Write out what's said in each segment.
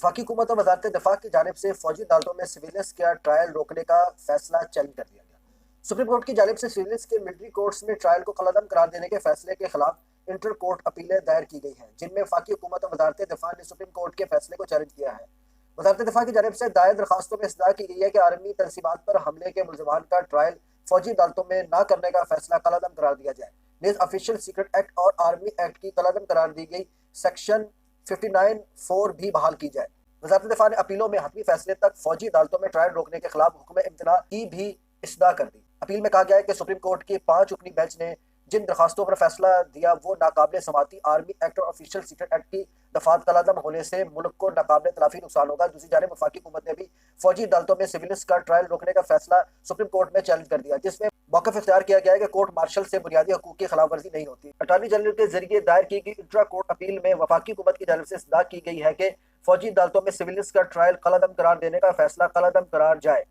وفاقی حکومت اور وزارت دفاع کی جانب سے فوجی عدالتوں میں سویلنس کا ٹرائل روکنے کا فیصلہ چیلنج کر دیا گیا۔ سپریم کورٹ کی جانب سے سویلنس کے ملٹری کورٹس میں ٹرائل کو قلعدم قرار دینے کے فیصلے کے خلاف انٹر کورٹ اپیلیں دائر کی گئی ہیں، جن میں وفاقی حکومت اور وزارت دفاع نے سپریم کورٹ کے فیصلے کو چیلنج کیا ہے۔ وزارت دفاع کی جانب سے دائر درخواستوں میں استدعا کی گئی ہے کہ آرمی تنصیبات پر حملے کے ملزمان کا ٹرائل فوجی عدالتوں میں نہ کرنے کا فیصلہ قلعدم قرار دیا جائے۔ نیز آفیشیل سیکرٹ ایکٹ اور آرمی ایکٹ کی قلعدم قرار دی گئی سیکشن 59(4) بھی بحال کی جائے۔ وزارت دفاع نے اپیلوں میں حتمی فیصلے تک فوجی عدالتوں میں ٹرائل روکنے کے خلاف حکم امتناع کی بھی استدعا کر دی۔ اپیل میں کہا گیا ہے کہ سپریم کورٹ کی 5 رکنی بینچ نے جن درخواستوں پر فیصلہ دیا وہ ناقابل سماعتی آرمی ایکٹ اور آفیشیل سیکرٹ ایکٹ کی دفعات قلعدم ہونے سے ملک کو ناقابل تلافی نقصان ہوگا۔ دوسری جانب وفاقی حکومت نے بھی فوجی عدالتوں میں سویلنس کا ٹرائل روکنے کا فیصلہ سپریم کورٹ میں چیلنج کر دیا، جس میں موقف اختیار کیا گیا ہے کہ کورٹ مارشل سے بنیادی حقوق کی خلاف ورزی نہیں ہوتی۔ اٹارنی جنرل کے ذریعے دائر کی گئی انٹرا کورٹ اپیل میں وفاقی حکومت کی جانب سے استدعا کی گئی ہے کہ فوجی عدالتوں میں سویلنس کا ٹرائل قلعدم قرار دینے کا فیصلہ قلعدم قرار جائے۔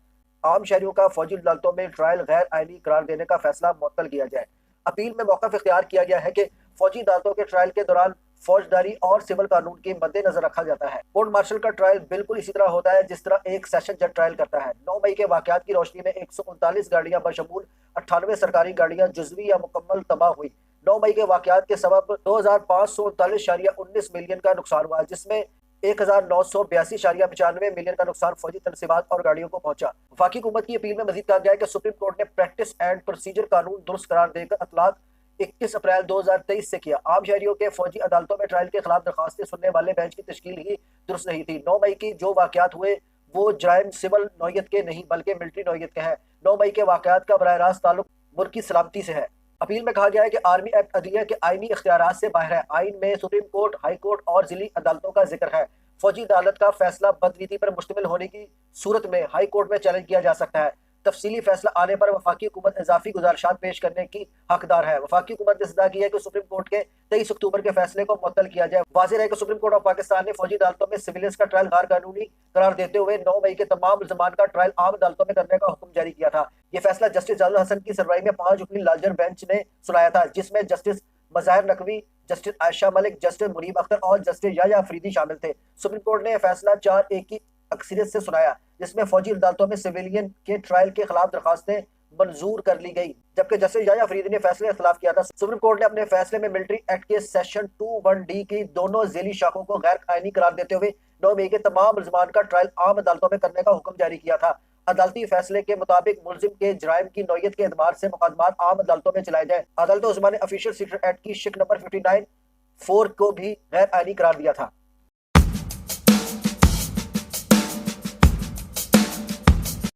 عام شہریوں کا فوجی عدالتوں میں ٹرائل غیر آئینی قرار دینے کا فیصلہ معطل کیا جائے۔ اپیل میں موقف اختیار کیا گیا ہے کہ فوجی عدالتوں کے ٹرائل کے دوران فوجداری اور سول قانون کے مد نظر رکھا جاتا ہے۔ کورٹ مارشل کا ٹرائل بالکل اسی طرح ہوتا ہے جس طرح ایک سیشن جج ٹرائل کرتا ہے۔ 9 مئی کے واقعات کی روشنی میں 139 گاڑیاں بشمول 98 سرکاری گاڑیاں جزوی یا مکمل تباہ ہوئی۔ 9 مئی کے واقعات کے سبب 2539.19 ملین کا نقصان ہوا، جس میں 1982.95 ملین کا نقصان فوجی تنصیبات اور گاڑیوں کو پہنچا۔ وفاقی حکومت کی اپیل میں مزید کہا گیا ہے کہ سپریم کورٹ نے پریکٹس اینڈ پروسیجر قانون درست قرار دے کر اطلاق 21 اپریل 2023 سے کیا۔ عام شہریوں کے فوجی عدالتوں میں ٹرائل کے خلاف درخواستیں سننے والے بینچ کی تشکیل ہی درست نہیں تھی۔ 9 مئی کی جو واقعات ہوئے وہ جرائم سول نوعیت کے نہیں بلکہ ملٹری نوعیت کے ہیں۔ 9 مئی کے واقعات کا براہ راست تعلق ملک کی سلامتی سے ہے۔ اپیل میں کہا گیا ہے کہ آرمی ایکٹ عدلیہ کے آئینی اختیارات سے باہر ہے۔ آئین میں سپریم کورٹ، ہائی کورٹ اور ضلعی عدالتوں کا ذکر ہے۔ فوجی عدالت کا فیصلہ بدریتی پر مشتمل ہونے کی صورت میں ہائی کورٹ میں چیلنج کیا جا سکتا ہے۔ تفصیلی فیصلہ آنے پر وفاقی حکومت اضافی گزارشات پیش کرنے کی حقدار ہے۔ وفاقی حکومت نے استدعا کی ہے کہ سپریم کورٹ کے 23 اکتوبر کے فیصلے کو معطل کیا جائے۔ واضح رہے کہ سپریم کورٹ آف پاکستان نے فوجی عدالتوں میں سویلنس کا ٹرائل غیر قانونی قرار دیتے ہوئے 9 مئی کے تمام ملزمان کا ٹرائل عام عدالتوں میں کرنے کا حکم جاری کیا تھا۔ یہ فیصلہ جسٹس جلال الحسن کی سربراہی میں 5 رکنی لارجر بینچ نے سنایا تھا، جس میں جسٹس مظاہر نقوی، جسٹس عائشہ ملک، جسٹس منیب اختر اور جسٹس یحییٰ افریدی شامل تھے۔ سپریم کورٹ نے یہ فیصلہ 4-1 کی اکثریت سے سنایا، جس میں فوجی عدالتوں میں سویلین کے ٹرائل کے خلاف درخواستیں منظور کر لی گئی، جبکہ جسٹس یحییٰ افریدی نے فیصلے کے خلاف کیا تھا۔ سپریم کورٹ نے اپنے فیصلے میں ملٹری ایکٹ کے سیکشن 21(d) کی دونوں ذیلی شاخوں کو غیر آئینی قرار دیتے ہوئے 9 مئی کے تمام ملزمان کا ٹرائل عام عدالتوں میں کرنے کا حکم جاری کیا تھا۔ عدالتی فیصلے کے مطابق ملزم کے جرائم کی نوعیت کے اعتبار سے مقدمات عام عدالتوں میں چلائے جائیں۔ عدالت عثمانی نے آفیشیل سیکرٹ ایکٹ کی شق نمبر 59(4) کو بھی غیر آئینی قرار دیا تھا۔